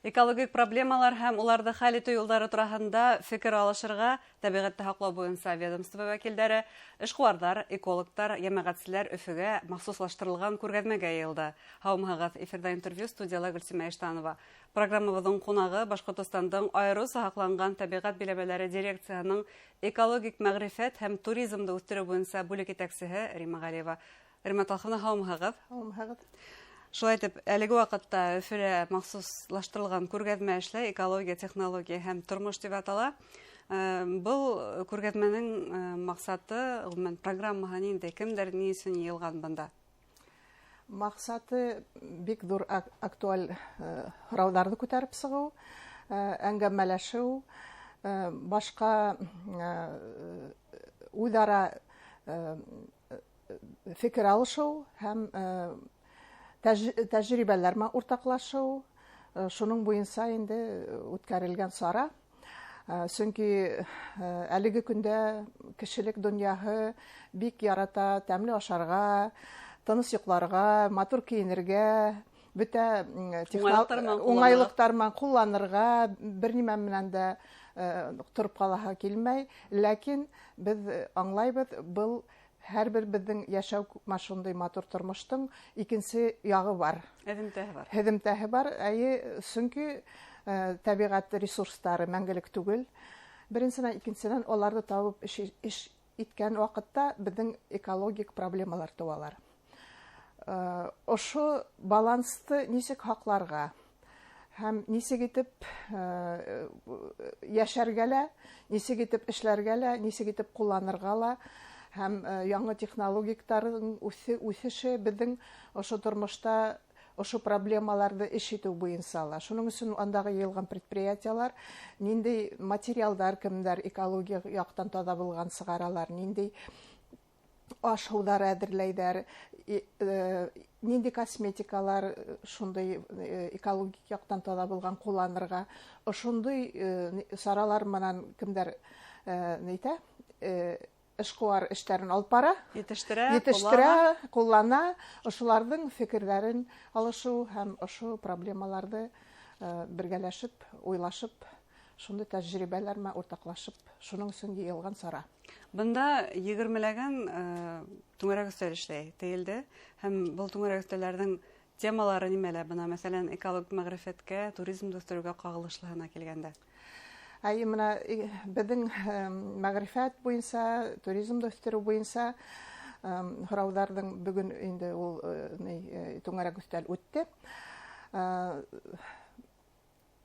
Экологик проблемалар һәм уларды хәл итү юллары турасында фикер алышырга табигатьне һаклау буенча ведомство вәкилләре, эшкуарлар, экологтар, җәмәгатьчеләр Өфөгә махсуслаштырылган күргәзмәгә йыелды. Һаумыгыз, эфирда интервью, студияда Гөлсемә Иштанова. Программабызның кунагы Башкортостандың аеру сакланган табигать биләмәләре дирекциясының экологик мәгърифәт һәм туризмды үстерү буенча бүлек итәкчесе Рима Галиева. Рима Талховна, һаумыгыз. Һаумыгыз. Шулай итеп, әлеге вакытта Өфөгә махсуслаштырылган күргәзмә эшләй, экология, технология һәм тормыш дип атала. Бұл күргәзмәнең максаты, гомумән программаһы нинди, кемдер ни өчен йыелган бында? Максаты бик зур актуаль һорауларны күтәреп сыгу, әңгәмәләшү, башка үзара фикер алышу һәм тәҗрибәләр уртаклашу, шуның буенча инде үткәрелгән сара. Чөнки әлеге көндә кешелек дөньяһы бик ярата тәмле ашарга, тыныс йокларга, матур киенергә, бөтә уңайлыктар белән кулланырга, берниме белән дә торып калаһы килмәй, ләкин без аңлайбыз, бұл һәрбер безнең яшәү машиндай матур тормыштың икенче ягы бар. Һәдемтәһе бар. Чөнки табигать ресурслары мәңгелек түгел. Беренчедән, икенчедән аларны табып эш иткән вакытта безнең экологик проблемалар туалар. Ошы балансты ничек хакларга һәм ничек итеп яшәргәлә, ничек итеп эшләргәлә, ничек итеп кулланырга һәм яңа технологияларның үсеше безнең ошы тормышта ошы проблемаларны эш итү буенча. Шуның өчен андагы йыелган предприятиялар нинди материалдар, кемдер экология яктан таза булган сыгаралар, нинди ашһудар әзерләйдер, нинди косметикалар шундый экологик яктан таза булган кулланырга, шундый саралар менән кемдер нәйтә, эшкуар эшләрен алып бара, yetiştirә, куллана, ошыларның фикерләрен алышу һәм ошо проблемаларны бергәләшеп, уйлашып, шундый тәҗрибәләр белән уртаклашып, шуның өчен йыелган сара. Бында 20-ләгән түңәрәк өстәл эшләй, тиелде, һәм бұл түңәрәк өстәлләрнең темалары нимәләр? Бына, мәсәлән, экологик мәгърифәткә, туризмды үстерүгә кагылышлыгына килгәндә. Менә безнең мәгърифәт буенча, туризмды үстерү буенча һорауларның бүген инде ул түңәрәк өстәл үтте.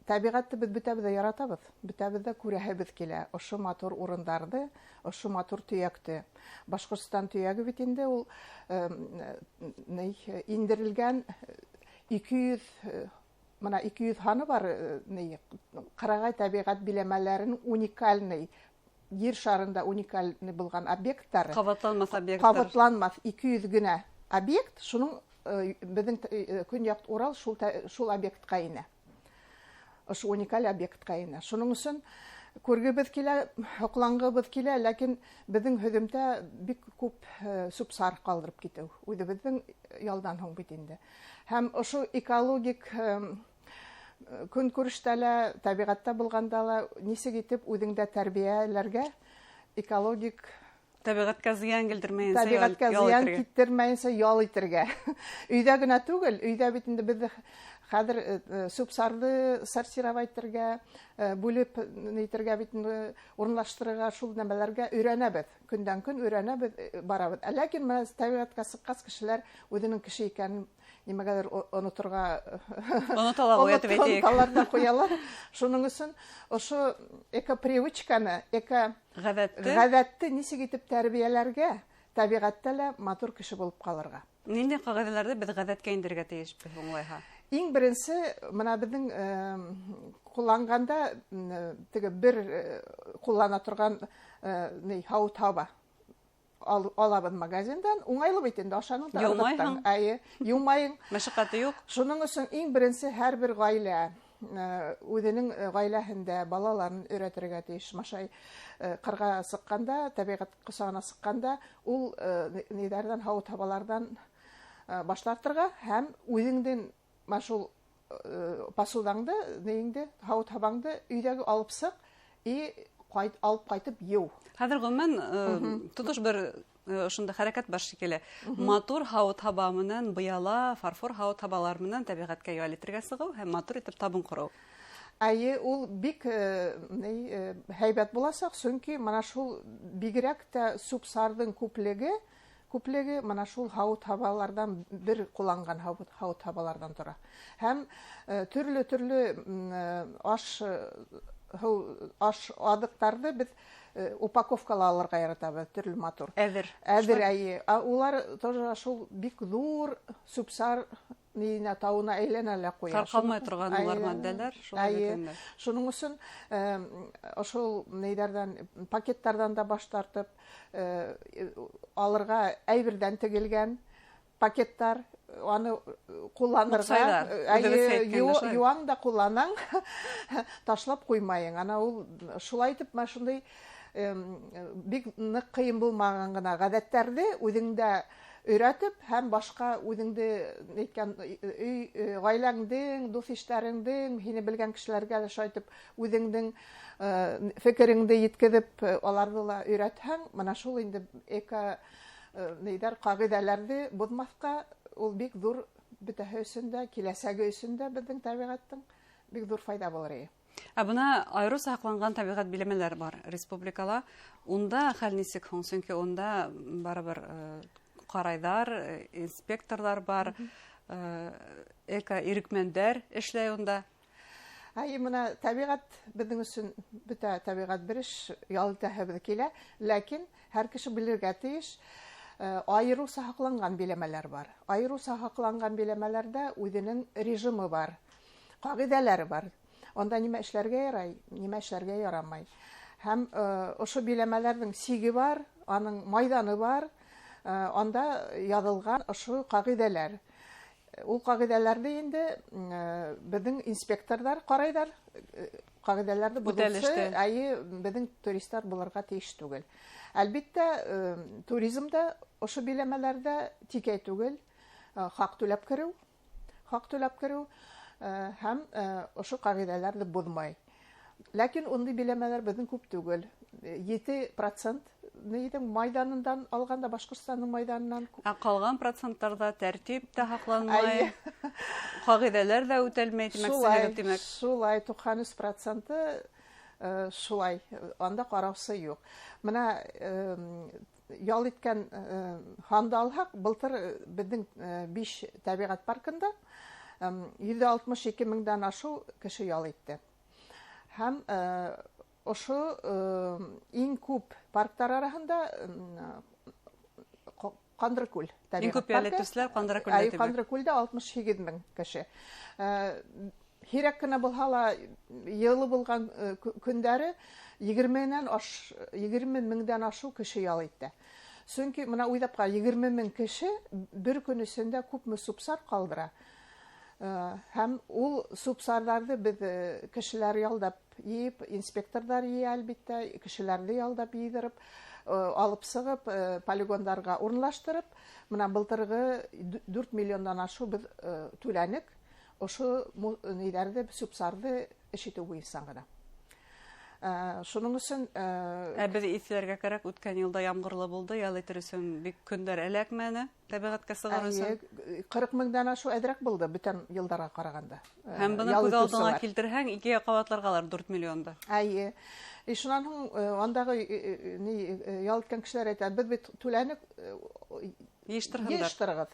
Табигатты без бөтәбез яратабыз, бөтәбез дә күрәһебез килә. Ошы матур урыннарны, ошы матур төякте. Башкортстан төяге бит инде ул индерелгән 200 Мына 200 ханы бар, Карагай табигать биләмәләренең уникальный, җир шарында уникальный булган объектлары. Кабатланмас объектлар. Кабатланмас 200 генә объект, шуның безнең Көньяк Урал шул объектка инә. Ошо уникаль объектка инә. Шуның өчен күргебез килә, хаклангыбыз килә, ләкин безнең һөҗүмдә бик күп субсар калдырып китү. Үзебезнең ялдан һоң бит инде. Һәм ошо экологик көнкүрештәлә, табигатта булганда ла ничек итеп үзеңдә тәрбияләргә экологик табигатькә зыян килтермәенчә, табигатькә зыян китермәенчә ял итәргә. Өйдә генә түгел, өйдә бит инде без хәзер субсарды сортировать итәргә, бүлеп нитәргә бит урынлаштырырга, шул нәмәләргә өйрәнәбез. Көндән көн өйрәнәбез, барабыз. Ләкин менә табигатькә сыккас кешеләр үзенең кеше икәнен нимәгәдер онытырга оныталар куялар. Шуның өчен ошо эко-привычканы, гадәтте ничек итеп тәрбияләргә, табигатта ла матур кеше булып калырга. Нинди кагыйдәләрне без гадәткә индергә тиешбез уңайга? Иң беренче, менә безнең кулланганда теге бер куллана торган һау-таба алабыз магазиндан, уңайлы бит инде ашаның да. Юлмайың. Мәшәкате юк. Шуның өчен иң беренче һәрбер гаилә үзенең гаиләһендә балаларын өйрәтергә тиеш. Машай кырга сыкканда, табигать кысагына сыкканда, ул нидәрдән һау-табалардан башлатырга һәм үзеңдән машул посудаңды, нейіңді, һау табаңды өйдәге алып сык и алып кайтып eu. Хәзер гомумән тотыш бер шунда хәрәкәт бар шикелле. Матур һау таба менән быяла, фарфор һау табалар менән табигатькә ял итәргә сыгу һәм матур итеп табын кору. Әйе, ул бик һәйбәт буласак, чөнки менә шул бигрәк тә субсардың күплеге менә шул һау табалардан бер кулланган һау табалардан тора. Һәм төрле аш адыктарды без упаковкала алырга яратабыз, төрле матур. Әзер, әйе. Улар тоже шул бик зур субсар нина тауына әйләнәләр куя. Таркалмай торган улар матдәләр, шулай икән. Шуның өчен шул нейдәрдән, пакеттардан да баш тартып, алырга әйбердән тегелгән пакеттар, аны кулланырга, юаң да кулланаң, ташлап куймайың. Ана ул шулай итеп, мен шундай бик нык кыен булмаган гына гадәттәрне үзеңдә өйрәтеп, һәм башка үзеңдә әйткән гаиләңдең, дус-иштәреңдең, һине белгән кешеләргә дә шайтып, үзеңнең фикереңне yetkizеп, аларны да өйрәтһәң, менә шул инде кагыйдәләрне бозмаска ул бик зур бөтәһе өчен дә, киләсәге өчен дә безнең табигатьтән бик зур файда булыр. Бuna ayrı saklangан табигать билемеләр бар республикала. Унда хәл нисек һуң? Чөнки унда барыбер карайдар, инспекторлар бар, ирекмәндәр эшләй унда. Менә табигать безнең өчен бөтә табигать бер эш ял итәһебез килә, ләкин һәр кеше белергә тиеш, айыру сакланган билемеләр бар. Айыру сакланган билемеләрдә үзенең режимы бар, кагыйдәләре бар. Анда нимә эшләргә ярый, нимә эшләргә ярамай. Һәм ошо билемәләрнең сиге бар, аның майданы бар, анда язылган ошо кагыйдәләр. Ул кагыйдәләрне инде безнең инспекторлар карайдар. Кагыйдәләрне бозылса, безнең туристлар булырга тиеш түгел. Әлбәттә, туризмда ошо билемәләрдә тикәй түгел, хак түләп керү, һәм ошо кагыйдәләрне бозмай. Ләкин ундай билемәләр безнең күп түгел. 7% майданындан алганда, Башкортстанның майданынан. Калган процентларда тәртип тә һакланмай, кагыйдәләр дә үтәлмәй, димәк. Шулай, 93% шулай, анда караусы юк. Менә ял иткән ханда алһак, былтыр безнең 5 табигать паркында 162 меңдән ашу кеше ял итте. Һәм ошо иң күп парктар арасында Кандыркүл табигать паркы. Иң күп ял итүчеләр Кандыркүлдә. Кандыркүлдә 68 мең кеше. Һирәк кенә булһа ла, йылы булган көндәре 20 меңдән ашу кеше ял итте. Чөнки менә уйлап кара, 20 мең кеше бер көн эчендә күпме субсар калдыра. Һәм ул субсарларны без кешеләр ялдап йыйып, инспекторлар йый әлбәттә, кешеләрне ялдап йыйдырып, алып сыгып, полигоннарга урынлаштырып, менә былтыргы 4 миллионнан ашу без түләнек, ошо ниләрне субсарды эшитү буенча гына. Шуның өчен без исәләргә кирәк, үткән елда яңгырлы булды, ял итер өчен бик көндәр эләкмәне, табигатькә сыгар өчен. 40 меңдән ашу әдрәк булды бүтән елларга караганда. Һәм буны күз алдына килтерһәң, 2 кабатларгалар 4 миллионда. Шуннан һуң андагы ял иткән кешеләр әйтә, без бит түләнек еш-тыргыз.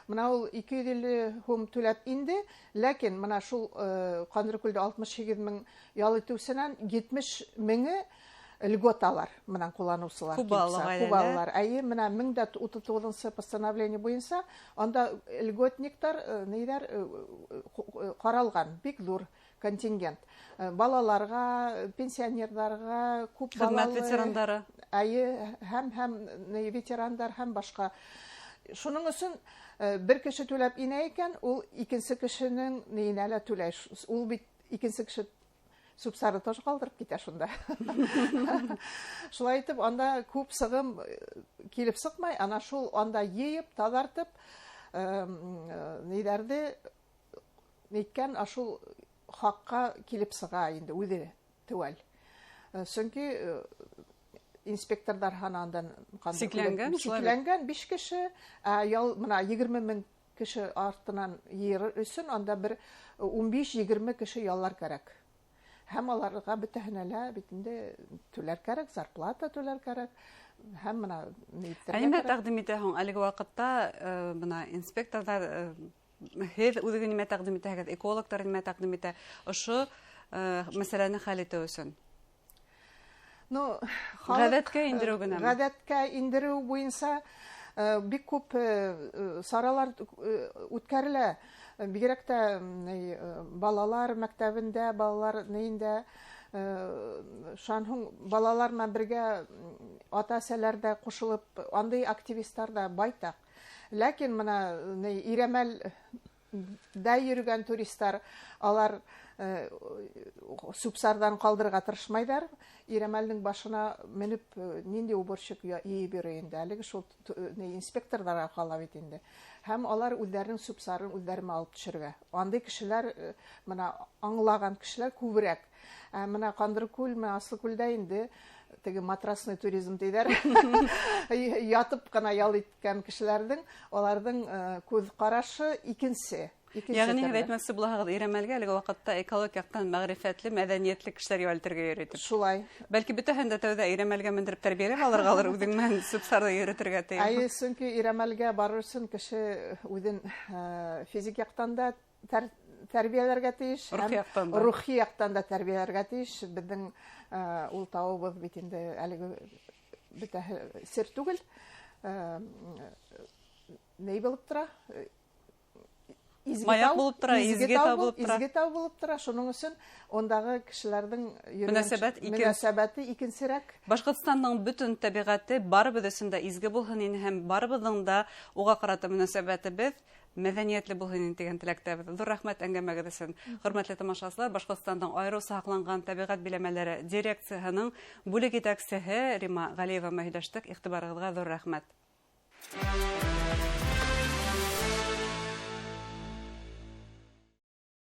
Менә ул 250 һум түләп инде, ләкин менә шул Кандыркүлдә 68 мең ял итүсеннән 70 меңе льготалар менән кулланучылар. Кубалылар. Менә 1039 постановление буенча анда льготниктар каралган, бик зур контингент. Балаларга, пенсионерларга, күп балалы, хезмәт ветерандары. Һәм ветерандар һәм башка. Шуның өчен бер кеше түләп инә икән, ул икенче кешенең нигенә лә түләй. Ул бит икенче кеше субсары тоже калдырып китә шунда. Шулай итеп, анда күп сыгым килеп сыкмай, ана шул анда йыйып, тазартып, ниләрне әйткән ашул хакка килеп сыга инде үзе түгел. Чөнки инспекторлар ханандан сикләнгән 5 кеше, ял менә 20 мең кеше артынан йөрер өчен анда бер 15-20 кеше яллар кирәк. Һәм аларга бөтәһенә бит инде түләр кирәк, зарплата түләр кирәк. Һәм менә нимә тәкъдим итәһең әлеге вакытта менә инспекторлар һез үзе нимә тәкъдим итәгез, экологтар нимә тәкъдим итә ошо мәсьәләне хәл итү өчен? Гадәткә индерү генә. Гадәткә индерү буенча бик күп саралар үткәрелә. Бигрәк тә балалар мәктәбендә, балалар нинде шанһуң балалар менән бергә ата-әсәләр дә кушылып, андый активистлар да байтак. Ләкин менә Иремәл дә йөргән туристлар, алар субсардан калдырырга тырышмайдар. Иремәлнең башына менеп нинди уборщик йыеп йөри инде. Әлеге шул инспекторларга кала бит инде. Һәм алар үзләренең субсарын үзләренә алып төшергә. Андый кешеләр, менә аңлаган кешеләр күбрәк. Менә Кандыркүл, менә Аслыкүлдә инде теге матрасный туризм диләр. Ятып кына ял иткән кешеләрнең, аларның күз карашы икенче. Ягъни әйтмәкче буласыз, Иремәлгә әлеге вакытта эколог яктан мәгърифәтле, мәдәниятле кешеләр ялтырга йөритеп. Шулай. Бәлки бөтәһен дә тәүдә Иремәлгә мендереп тәрбияләп алыргалар, үзең менән субсарды йөритергә тиеш. Чөнки Иремәлгә барыр өчен кеше үзен физик яктан да тәрбияләргә тиеш, рухи яктан да тәрбияләргә тиеш. Безнең ул тавыбыз бит инде әлеге бөтәһе сер түгел. Ней булып тора? Маяк булып тора, изге тау булып тора. Шуның өчен ондагы кешеләрнең мөнәсәбәте икенчерәк. Башкортстанның бөтен табигаты барыбыз өчен дә изге булһын инде һәм барыбызның да уга карата мөнәсәбәтебез мәдәниятле булһын дигән теләктәбез. Зур рәхмәт әңгәмәгез өчен. Хөрмәтле тамашачылар, Башкортстанның аерым сакланган табигать биләмәләре дирекциясенең бүлек итәкчесе Рима Галиева мәһидәштек. Игътибарыгызга зур рәхмәт.